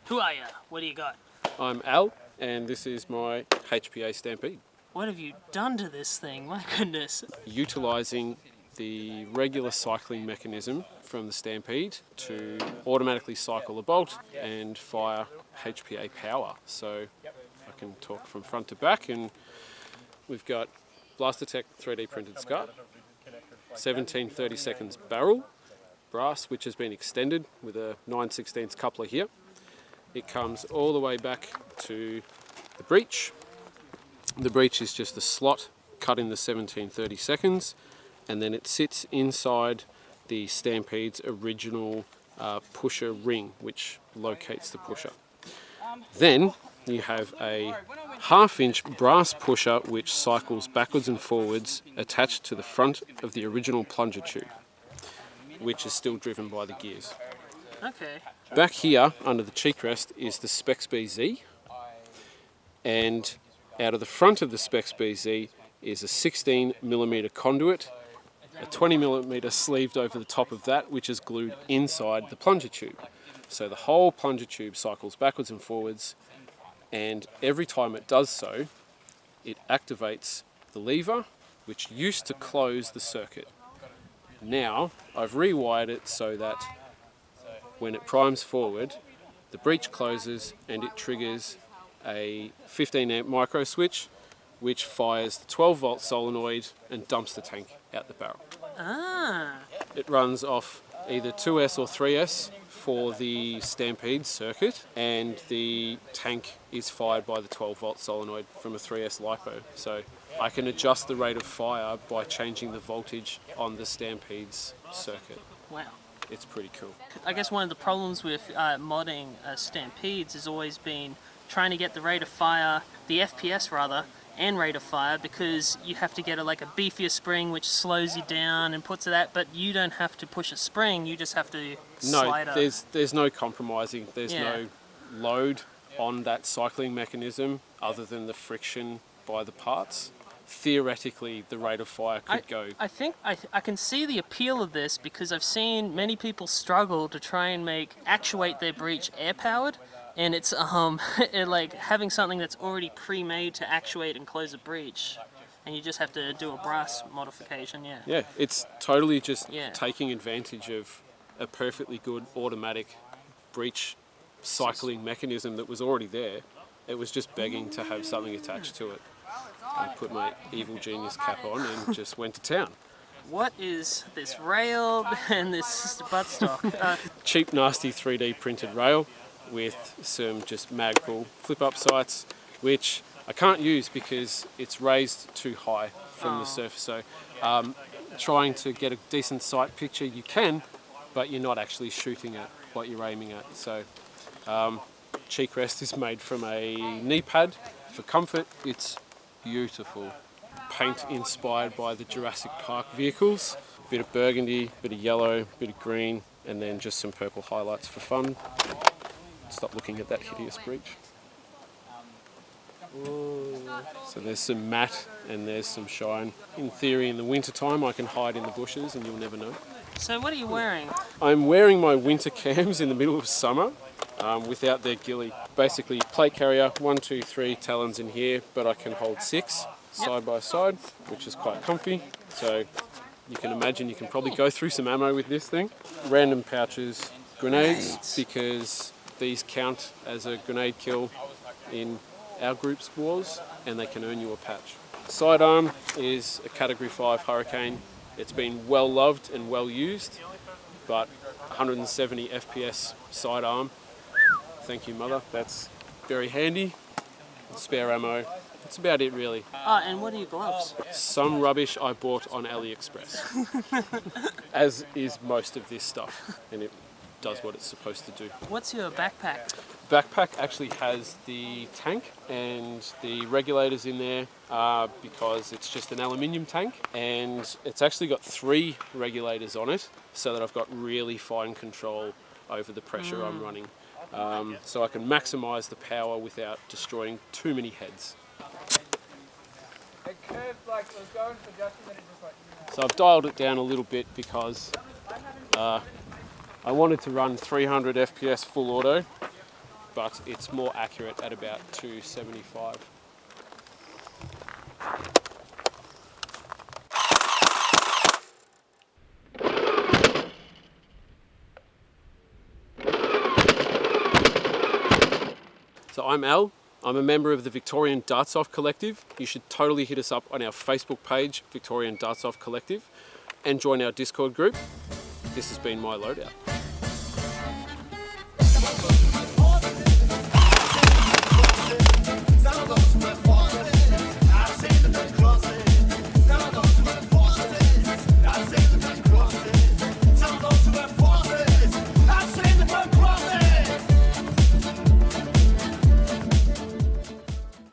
Who are you? What do you got? I'm Al, and this is my HPA Stampede. What have you done to this thing? My goodness. Utilising the regular cycling mechanism from the Stampede to automatically cycle the bolt and fire HPA power. So I can talk from front to back, and we've got Blastertech 3D printed scut, 17/30 seconds barrel, brass, which has been extended with a 9/16 coupler here. It comes all the way back to the breech. The breech is just a slot cut in the 17/30 seconds, and then it sits inside the Stampede's original pusher ring, which locates the pusher. Then you have a 1/2-inch brass pusher which cycles backwards and forwards attached to the front of the original plunger tube, which is still driven by the gears. Okay. Back here under the cheek rest is the Specs BZ, and out of the front of the Specs BZ is a 16mm conduit, a 20mm sleeved over the top of that, which is glued inside the plunger tube. So the whole plunger tube cycles backwards and forwards, and every time it does so, it activates the lever, which used to close the circuit. Now I've rewired it so that when it primes forward, the breech closes and it triggers a 15-amp micro switch, which fires the 12-volt solenoid and dumps the tank out the barrel. Ah. It runs off either 2S or 3S for the Stampede circuit, and the tank is fired by the 12-volt solenoid from a 3S LiPo. So I can adjust the rate of fire by changing the voltage on the Stampede's circuit. Wow. It's pretty cool. I guess one of the problems with modding Stampedes has always been trying to get the rate of fire, the FPS rather, and rate of fire, because you have to get a beefier spring which slows you down and puts it at, but you don't have to push a spring, you just have to slide up. There's no compromising. There's no load on that cycling mechanism other than the friction by the parts. Theoretically, the rate of fire could go. I think I can see the appeal of this, because I've seen many people struggle to try and actuate their breech air powered, and it's like having something that's already pre-made to actuate and close a breech, and you just have to do a brass modification. Yeah, it's totally just taking advantage of a perfectly good automatic breech cycling mechanism that was already there. It was just begging to have something attached to it. I put my evil genius cap on and just went to town. What is this rail and this buttstock? Cheap, nasty 3D printed rail with some just Magpul flip-up sights, which I can't use because it's raised too high from the surface. So trying to get a decent sight picture, you can, but you're not actually shooting at what you're aiming at. So cheek rest is made from a knee pad for comfort. It's beautiful. Paint inspired by the Jurassic Park vehicles. Bit of burgundy, bit of yellow, bit of green, and then just some purple highlights for fun. Stop looking at that hideous breech. Ooh. So there's some matte and there's some shine. In theory, in the winter time, I can hide in the bushes and you'll never know. So what are you wearing? I'm wearing my winter cams in the middle of summer without their ghillie. Basically, plate carrier, 1, 2, 3 talons in here, but I can hold 6 side by side, which is quite comfy. So you can imagine you can probably go through some ammo with this thing. Random pouches, grenades, because these count as a grenade kill in our group's wars, and they can earn you a patch. Sidearm is a Category 5 Hurricane. It's been well loved and well used, but 170 FPS sidearm. Thank you, mother. That's very handy. Spare ammo. That's about it, really. And what are your gloves? Some rubbish I bought on AliExpress, as is most of this stuff, and it does what it's supposed to do. What's your backpack? Backpack actually has the tank and the regulators in there because it's just an aluminium tank, and it's actually got 3 regulators on it so that I've got really fine control over the pressure I'm running. So I can maximise the power without destroying too many heads. So I've dialed it down a little bit because I wanted to run 300 FPS full auto, but it's more accurate at about 275. So I'm Al. I'm a member of the Victorian Dartsoft Collective. You should totally hit us up on our Facebook page, Victorian Dartsoft Collective, and join our Discord group. This has been my loadout.